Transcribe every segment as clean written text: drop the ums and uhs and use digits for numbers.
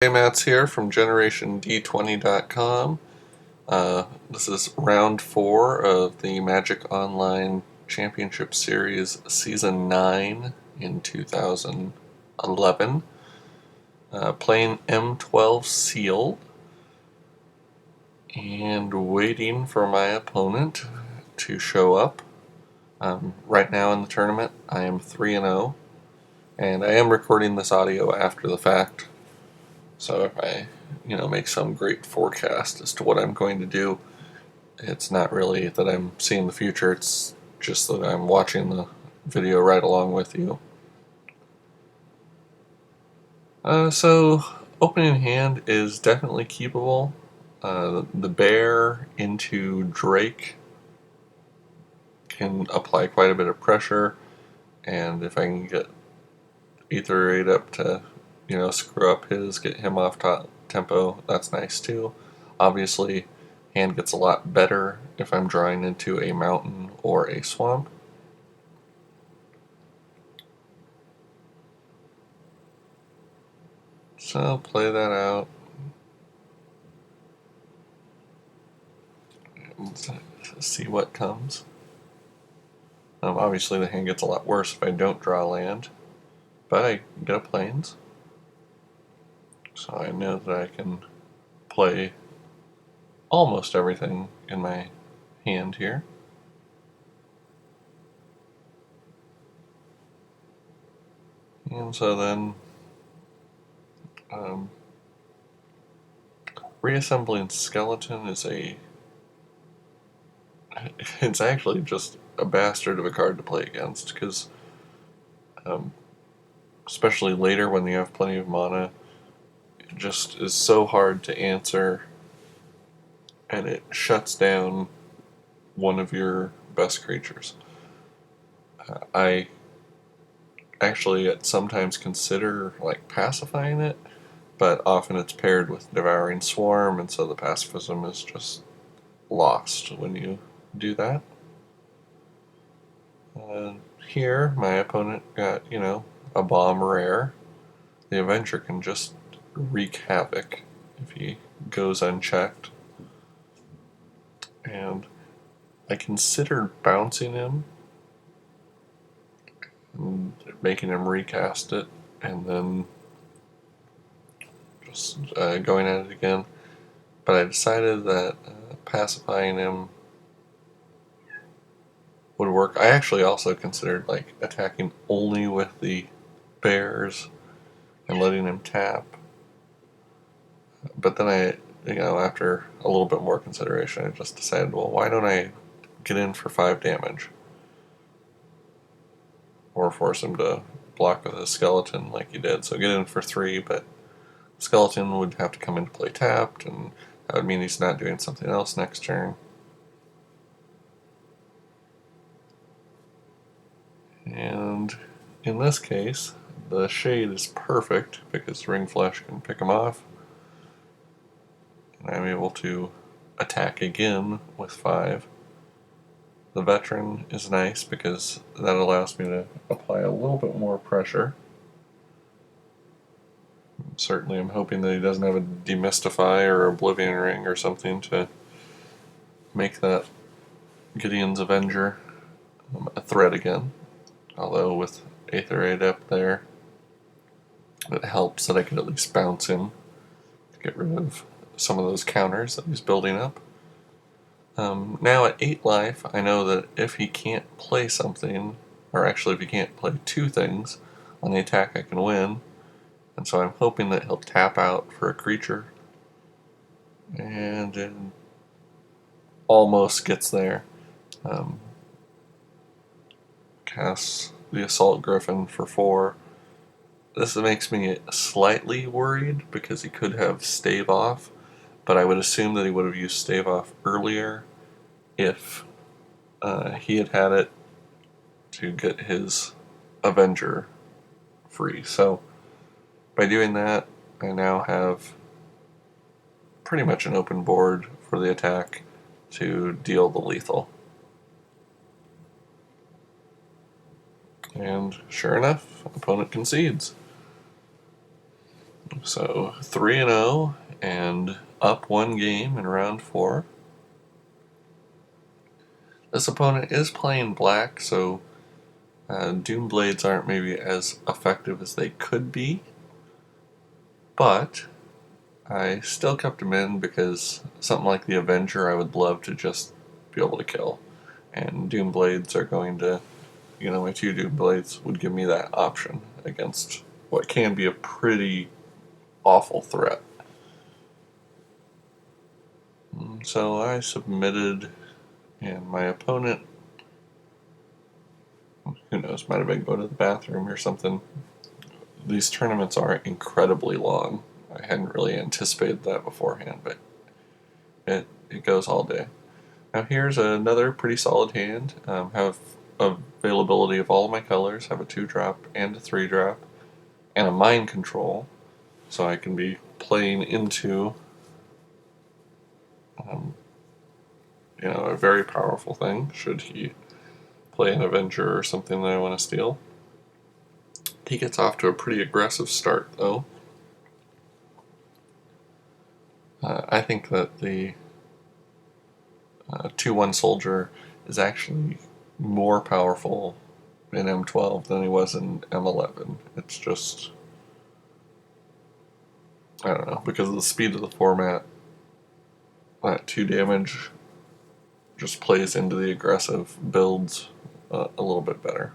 Hey, Matt's here from GenerationD20.com. This is round 4 of the Magic Online Championship Series Season 9 in 2011. Playing M12 Sealed and waiting for my opponent to show up. Right now in the tournament, I am 3-0, and I am recording this audio after the fact. So if I, make some great forecast as to what I'm going to do, it's not really that I'm seeing the future, it's just that I'm watching the video right along with you. So opening hand is definitely keepable. The bear into Drake can apply quite a bit of pressure, and if I can get Ether 8 up to, screw up get him off tempo, that's nice too. Obviously, hand gets a lot better if I'm drawing into a mountain or a swamp. So I'll play that out. Let's see what comes. Obviously, the hand gets a lot worse if I don't draw land, but I get a plains. So I know that I can play almost everything in my hand here. And so then reassembling skeleton is it's actually just a bastard of a card to play against, because especially later when you have plenty of mana, it just is so hard to answer, and it shuts down one of your best creatures. I actually sometimes consider pacifying it, but often it's paired with Devouring Swarm, and so the pacifism is just lost when you do that. Here, my opponent got, a bomb rare. The Avenger can just wreak havoc if he goes unchecked. And I considered bouncing him and making him recast it, and then just going at it again. But I decided that pacifying him would work. I actually also considered attacking only with the bears and letting him tap. But then after a little bit more consideration, I just decided, well, why don't I get in for 5 damage? Or force him to block with a skeleton like he did. So get in for 3, but skeleton would have to come into play tapped, and that would mean he's not doing something else next turn. And in this case, the shade is perfect because Ring Flesh can pick him off. And I'm able to attack again with 5. The Veteran is nice because that allows me to apply a little bit more pressure. Certainly I'm hoping that he doesn't have a Demystify or Oblivion Ring or something to make that Gideon's Avenger a threat again. Although with Aether Adept there, it helps that I can at least bounce him to get rid of some of those counters that he's building up. Now at 8 life, I know that if he can't play something, or actually if he can't play 2 things on the attack, I can win. And so I'm hoping that he'll tap out for a creature. And it almost gets there. Casts the Assault Griffin for 4. This makes me slightly worried because he could have Stave Off, but I would assume that he would have used Stave Off earlier if he had it to get his Avenger free. So by doing that, I now have pretty much an open board for the attack to deal the lethal. And sure enough, opponent concedes. So 3-0 and up one game in round 4. This opponent is playing black, so Doom Blades aren't maybe as effective as they could be, but I still kept them in because something like the Avenger I would love to just be able to kill. And Doom Blades are going to, my 2 Doom Blades would give me that option against what can be a pretty awful threat. So I submitted, and my opponent, who knows, might have been going to the bathroom or something. These tournaments are incredibly long. I hadn't really anticipated that beforehand, but it goes all day. Now here's another pretty solid hand. Have availability of all of my colors. Have a 2-drop and a 3-drop, and a mind control, so I can be playing into a very powerful thing should he play an Avenger or something that I want to steal. He gets off to a pretty aggressive start, though. I think that the 2-1 soldier is actually more powerful in M12 than he was in M11. It's just, I don't know, because of the speed of the format, that 2 damage just plays into the aggressive builds a little bit better.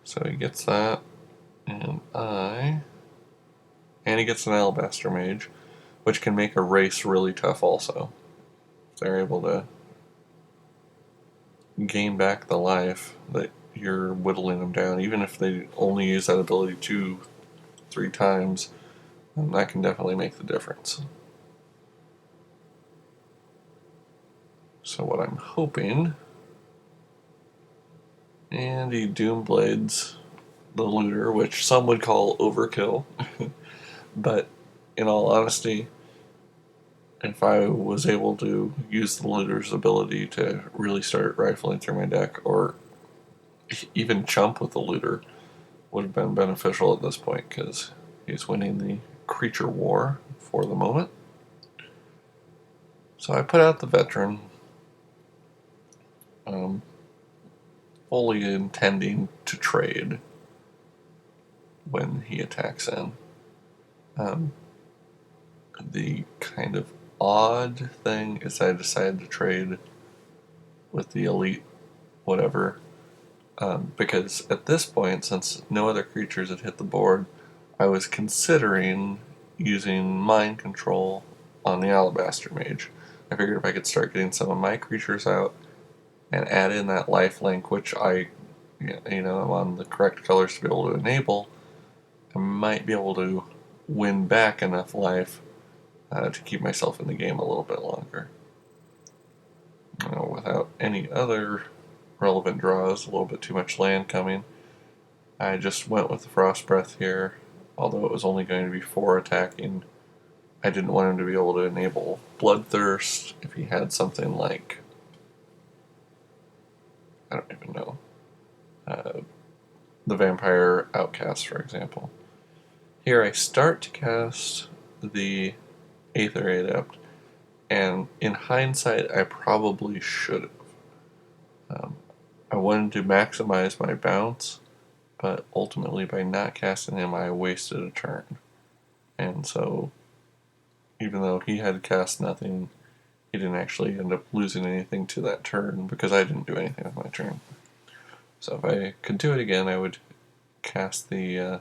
So he gets that, and he gets an Alabaster Mage, which can make a race really tough also. They're able to gain back the life that you're whittling them down, even if they only use that ability 2-3 times, and that can definitely make the difference. So what I'm hoping, and he Doom Blades the looter, which some would call overkill, but in all honesty, if I was able to use the looter's ability to really start rifling through my deck, or even chump with the looter, would have been beneficial at this point because he's winning the creature war for the moment. So I put out the veteran, fully intending to trade when he attacks in. The kind of odd thing is I decided to trade with the elite whatever, because at this point, since no other creatures had hit the board, I was considering using mind control on the Alabaster Mage. I figured if I could start getting some of my creatures out and add in that lifelink, which I am on the correct colors to be able to enable, I might be able to win back enough life to keep myself in the game a little bit longer. Without any other relevant draws, a little bit too much land coming, I just went with the Frost Breath here, although it was only going to be 4 attacking. I didn't want him to be able to enable Bloodthirst if he had something like, I don't even know, the Vampire Outcast, for example. Here I start to cast the Aether Adept, and in hindsight, I probably should have. I wanted to maximize my bounce, but ultimately by not casting him, I wasted a turn. And so, even though he had cast nothing, he didn't actually end up losing anything to that turn because I didn't do anything with my turn. So if I could do it again, I would cast the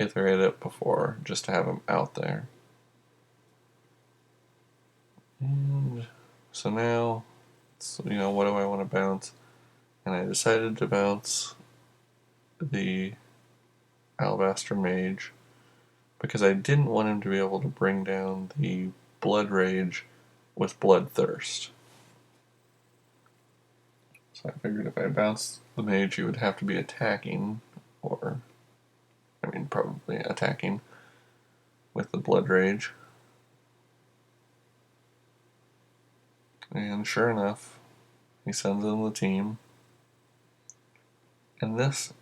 Aether Adept before, just to have him out there. And so now, what do I want to bounce? And I decided to bounce the Alabaster Mage because I didn't want him to be able to bring down the Blood Rage with Bloodthirst. So I figured if I bounced the Mage, he would have to be attacking, probably attacking with the Blood Rage. And sure enough, he sends in the team. And this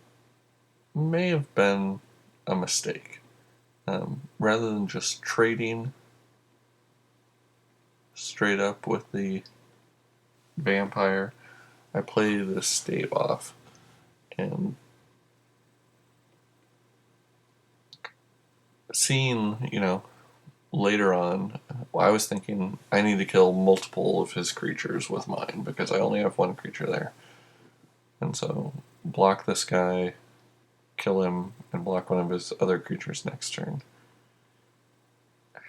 may have been a mistake. Rather than just trading straight up with the vampire, I play this stave off. And seeing, later on, I was thinking I need to kill multiple of his creatures with mine because I only have one creature there. And so, block this guy, kill him, and block one of his other creatures next turn.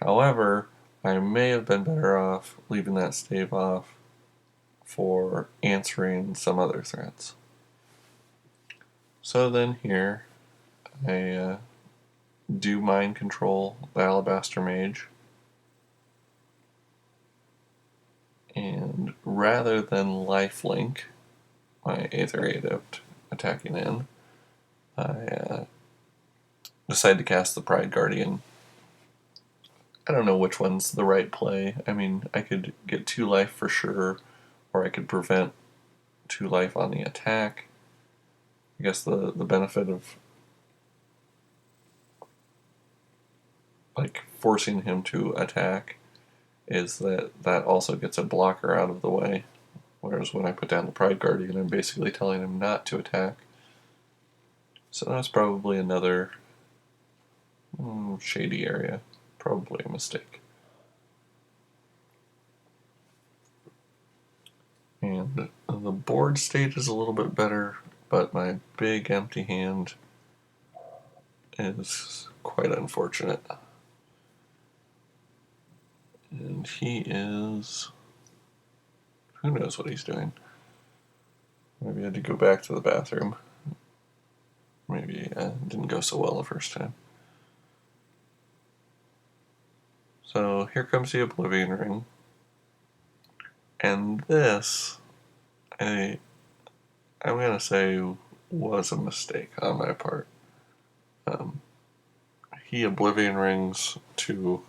However, I may have been better off leaving that stave off for answering some other threats. So then here, I do mind control the Alabaster Mage, and rather than lifelink my Aether Adept attacking in, I decide to cast the Pride Guardian. I don't know which one's the right play. I mean, I could get 2 life for sure, or I could prevent 2 life on the attack. I guess the benefit of forcing him to attack is that also gets a blocker out of the way. Whereas when I put down the Pride Guardian, I'm basically telling him not to attack. So that's probably another shady area. Probably a mistake. And the board state is a little bit better, but my big empty hand is quite unfortunate. And he is... who knows what he's doing. Maybe I had to go back to the bathroom. Maybe it didn't go so well the first time. So here comes the Oblivion Ring. And this, I'm going to say, was a mistake on my part. He Oblivion Rings to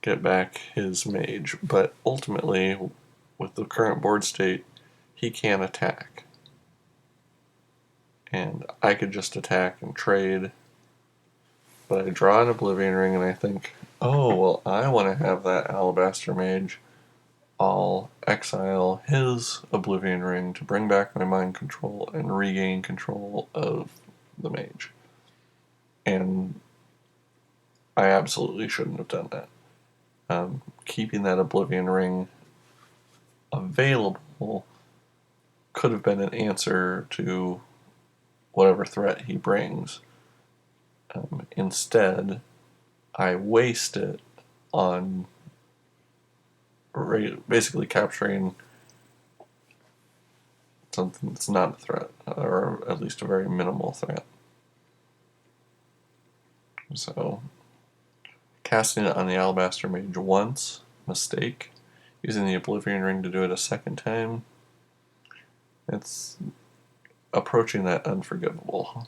get back his mage, but ultimately, with the current board state, he can't attack. And I could just attack and trade, but I draw an Oblivion Ring and I think, oh, well, I want to have that Alabaster Mage. I'll exile his Oblivion Ring to bring back my mind control and regain control of the mage. And I absolutely shouldn't have done that. Keeping that Oblivion Ring available could have been an answer to whatever threat he brings. Instead, I waste it on basically capturing something that's not a threat, or at least a very minimal threat. So, casting it on the Alabaster Mage once, mistake. Using the Oblivion Ring to do it a second time, it's approaching that unforgivable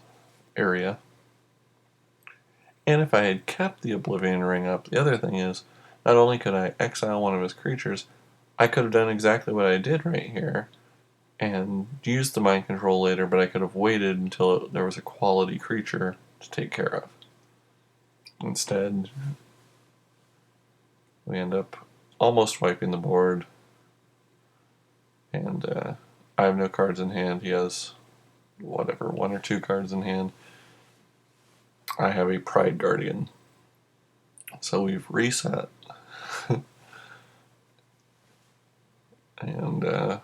area. And if I had kept the Oblivion Ring up, the other thing is, not only could I exile one of his creatures, I could have done exactly what I did right here, and used the mind control later, but I could have waited until there was a quality creature to take care of. Instead, we end up almost wiping the board, and I have no cards in hand. He has, 1 or 2 cards in hand. I have a Pride Guardian. So we've reset. And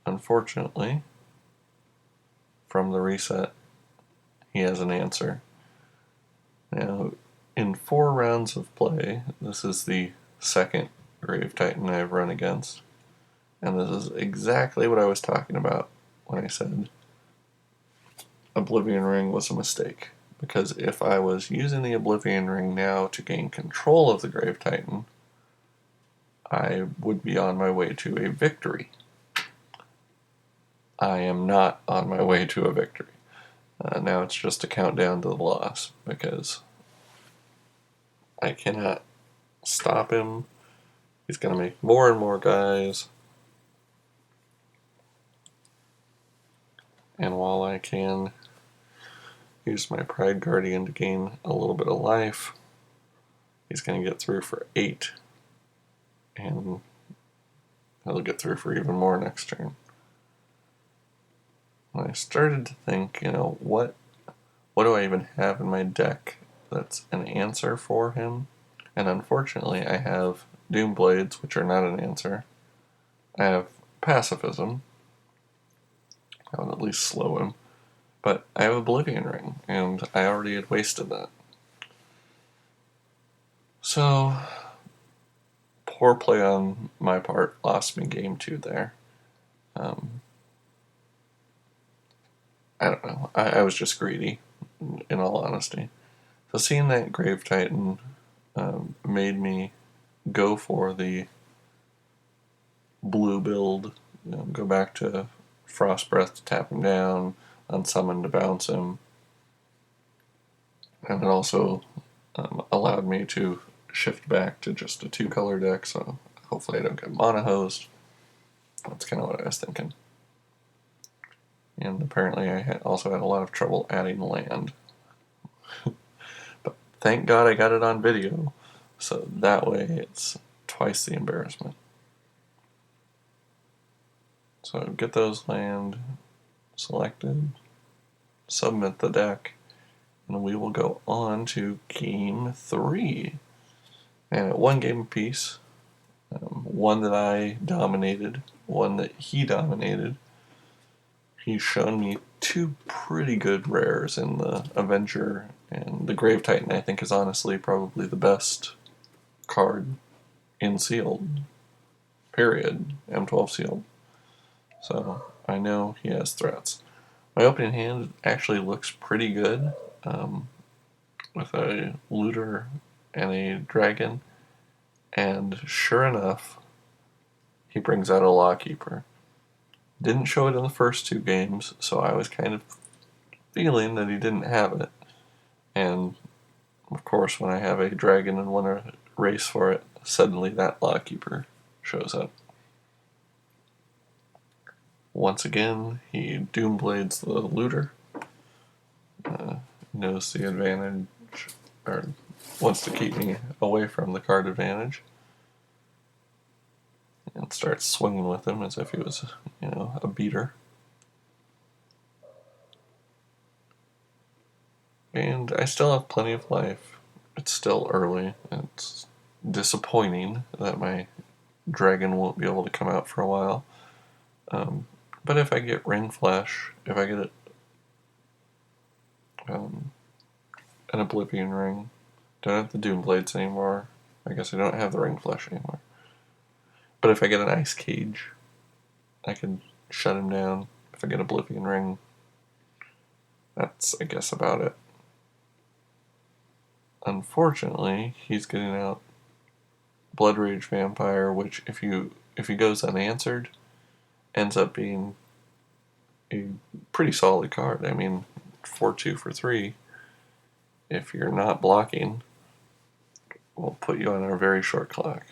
unfortunately, from the reset, he has an answer. Now, in 4 rounds of play, this is the second Grave Titan I've run against. And this is exactly what I was talking about when I said Oblivion Ring was a mistake. Because if I was using the Oblivion Ring now to gain control of the Grave Titan, I would be on my way to a victory. I am not on my way to a victory. Now it's just a countdown to the loss, because I cannot stop him. He's going to make more and more guys. And while I can use my Pride Guardian to gain a little bit of life, he's going to get through for 8. And he'll get through for even more next turn. And I started to think, what do I even have in my deck that's an answer for him? And unfortunately, I have Doomblades, which are not an answer. I have Pacifism. I would at least slow him. But I have Oblivion Ring, and I already had wasted that. So, poor play on my part lost me game 2 there. I don't know. I was just greedy, in all honesty. So seeing that Grave Titan made me go for the blue build, go back to Frost Breath to tap him down, Unsummon to bounce him, and it also allowed me to shift back to just a 2-color deck, so hopefully I don't get mono hosed. That's kind of what I was thinking. And apparently I also had a lot of trouble adding land. But thank God I got it on video, so that way it's twice the embarrassment. So get those land selected, submit the deck, and we will go on to game 3. And at 1 game apiece, one that I dominated, one that he dominated. He's shown me 2 pretty good rares in the Avenger, and the Grave Titan I think is honestly probably the best card in sealed. Period. M12 sealed. So I know he has threats. My opening hand actually looks pretty good, with a looter and a dragon, and sure enough, he brings out a Lawkeeper. Didn't show it in the first 2 games, so I was kind of feeling that he didn't have it. And of course, when I have a dragon and win a race for it, suddenly that Lawkeeper shows up. Once again, he Doomblades the looter. Knows the advantage, or wants to keep me away from the card advantage. And starts swinging with him as if he was, a beater. And I still have plenty of life. It's still early. It's disappointing that my dragon won't be able to come out for a while. But if I get Ring Flash, if I get an Oblivion Ring, don't have the Doomblades anymore. I guess I don't have the Ring Flash anymore. But if I get an Ice Cage, I can shut him down. If I get Oblivion Ring, that's, I guess, about it. Unfortunately, he's getting out Blood Rage Vampire, which if he goes unanswered, ends up being a pretty solid card. I mean, 4-2 for 3. If you're not blocking, we'll put you on a very short clock.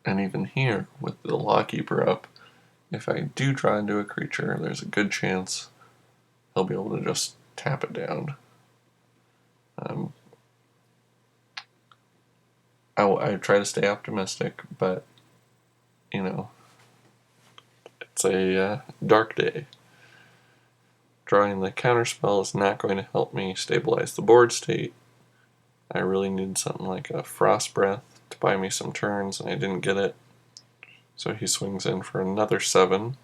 And even here, with the Lawkeeper up, if I do draw into a creature, there's a good chance he'll be able to just tap it down. I try to stay optimistic, but, it's a dark day. Drawing the counterspell is not going to help me stabilize the board state. I really need something like a Frost Breath to buy me some turns, and I didn't get it. So he swings in for another 7.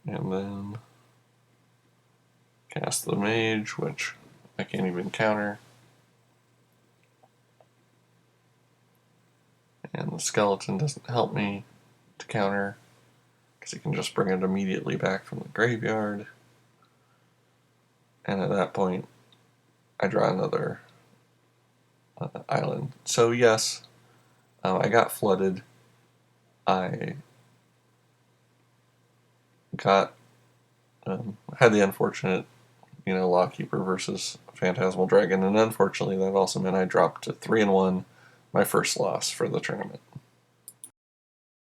And then cast the Mage, which I can't even counter. And the Skeleton doesn't help me to counter, because he can just bring it immediately back from the graveyard. And at that point, I draw another island. So yes, I got flooded. I got had the unfortunate, Lawkeeper versus Phantasmal Dragon, and unfortunately that also meant I dropped to 3-1, my first loss for the tournament.